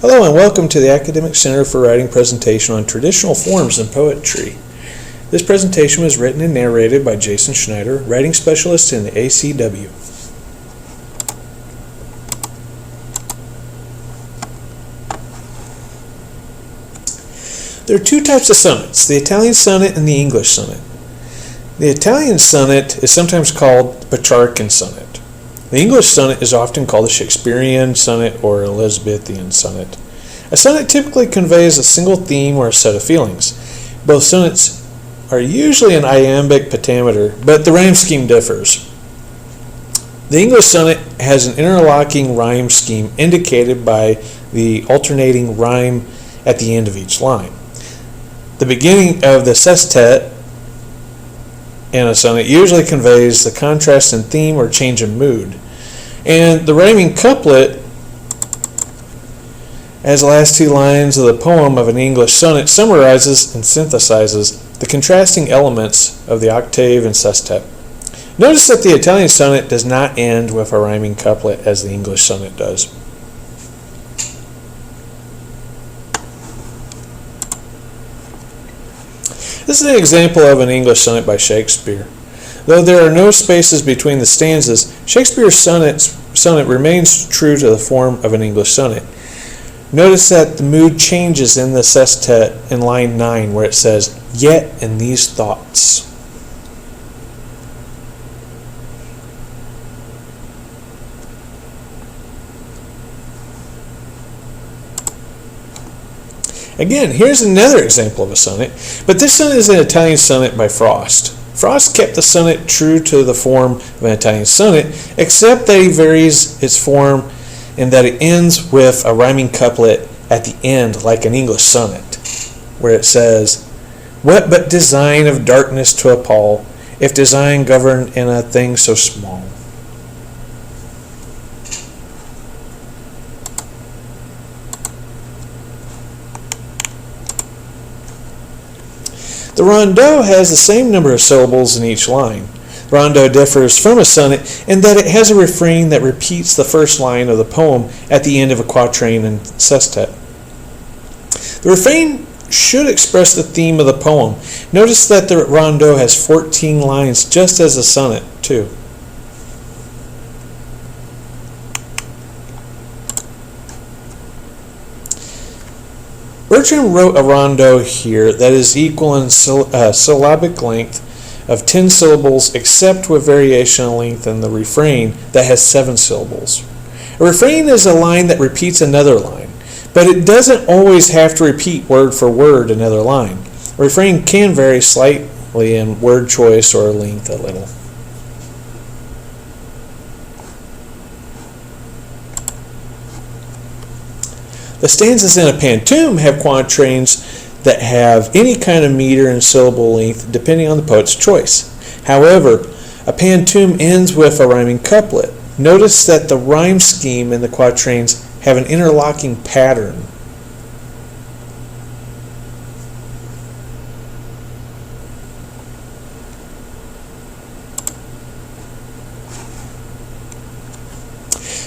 Hello and welcome to the Academic Center for Writing presentation on traditional forms in poetry. This presentation was written and narrated by Jason Schneider, writing specialist in the ACW. There are two types of sonnets, the Italian sonnet and the English sonnet. The Italian sonnet is sometimes called the Petrarchan sonnet. The English sonnet is often called a Shakespearean sonnet or Elizabethan sonnet. A sonnet typically conveys a single theme or a set of feelings. Both sonnets are usually an iambic pentameter, but the rhyme scheme differs. The English sonnet has an interlocking rhyme scheme indicated by the alternating rhyme at the end of each line. The beginning of the sestet in a sonnet usually conveys the contrast in theme or change in mood. And the rhyming couplet, as the last two lines of the poem of an English sonnet, summarizes and synthesizes the contrasting elements of the octave and sestet. Notice that the Italian sonnet does not end with a rhyming couplet as the English sonnet does. This is an example of an English sonnet by Shakespeare. Though there are no spaces between the stanzas, Shakespeare's sonnet remains true to the form of an English sonnet. Notice that the mood changes in the sestet in line 9 where it says, "Yet in these thoughts." Again, here's another example of a sonnet, but this sonnet is an Italian sonnet by Frost. Frost kept the sonnet true to the form of an Italian sonnet, except that he varies its form in that it ends with a rhyming couplet at the end like an English sonnet, where it says, "What but design of darkness to appall, if design govern in a thing so small?" The rondeau has the same number of syllables in each line. The rondeau differs from a sonnet in that it has a refrain that repeats the first line of the poem at the end of a quatrain and sestet. The refrain should express the theme of the poem. Notice that the rondeau has 14 lines, just as a sonnet, too. Bertram wrote a rondeau here that is equal in syllabic length of 10 syllables, except with variation in length in the refrain that has 7 syllables. A refrain is a line that repeats another line, but it doesn't always have to repeat word for word another line. A refrain can vary slightly in word choice or length a little. The stanzas in a pantoum have quatrains that have any kind of meter and syllable length depending on the poet's choice. However, a pantoum ends with a rhyming couplet. Notice that the rhyme scheme in the quatrains have an interlocking pattern.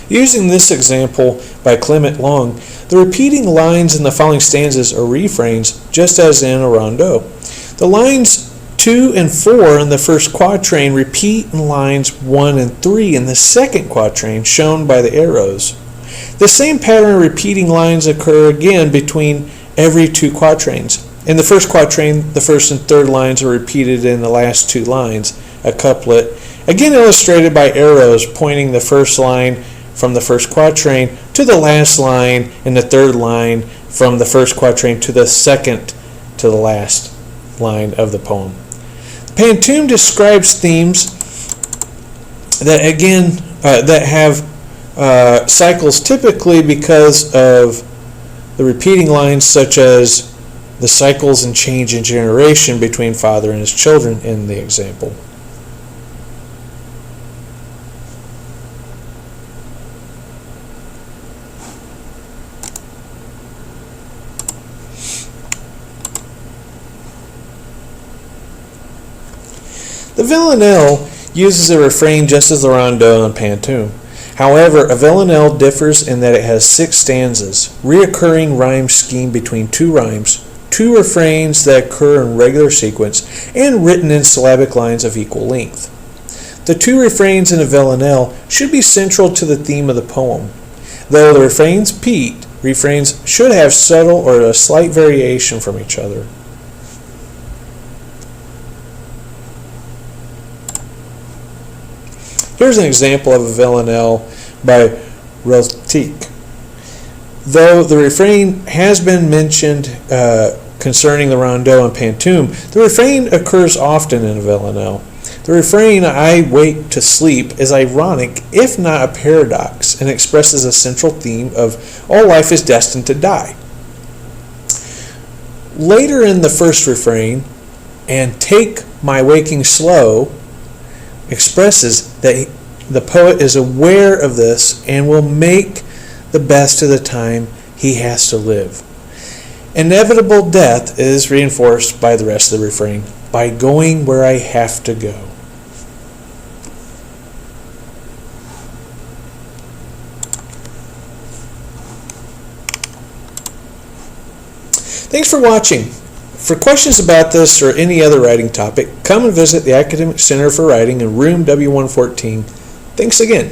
Using this example by Clement Long, the repeating lines in the following stanzas are refrains, just as in a rondeau. The lines 2 and 4 in the first quatrain repeat in lines 1 and 3 in the second quatrain, shown by the arrows. The same pattern of repeating lines occur again between every 2 quatrains. In the first quatrain, the first and third lines are repeated in the last 2 lines, a couplet, again illustrated by arrows pointing the first line from the first quatrain to the last line, and the third line from the first quatrain to the second to the last line of the poem. The pantoum describes themes that have cycles, typically because of the repeating lines, such as the cycles and change in generation between father and his children in the example. The villanelle uses a refrain just as the rondeau and pantoum. However, a villanelle differs in that it has 6 stanzas, reoccurring rhyme scheme between 2 rhymes, 2 refrains that occur in regular sequence, and written in syllabic lines of equal length. The 2 refrains in a villanelle should be central to the theme of the poem, though the refrains should have subtle or a slight variation from each other. Here's an example of a villanelle by Rilke. Though the refrain has been mentioned concerning the rondeau and pantoum, the refrain occurs often in a villanelle. The refrain, "I wake to sleep," is ironic, if not a paradox, and expresses a central theme of all life is destined to die. Later in the first refrain, "and take my waking slow," expresses that the poet is aware of this and will make the best of the time he has to live. Inevitable death is reinforced by the rest of the refrain, "by going where I have to go." Thanks for watching. For questions about this or any other writing topic, come and visit the Academic Center for Writing in room W114. Thanks again.